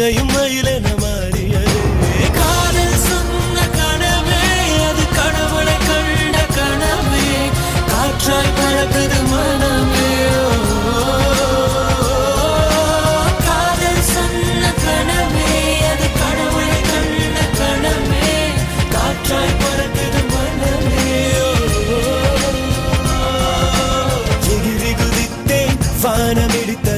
இறக்கையும் மயிலென மாறியதே காதல் சொன்ன கனவே அது கடவுளை கண்ட கனவே காற்றாய் பறக்குது மனமே காதல் சொன்ன கனவே அது கடவுளை கண்ட கனவே காற்றாய் பறக்குது மனமே எகிரி குதித்தேன் வானமிடித்த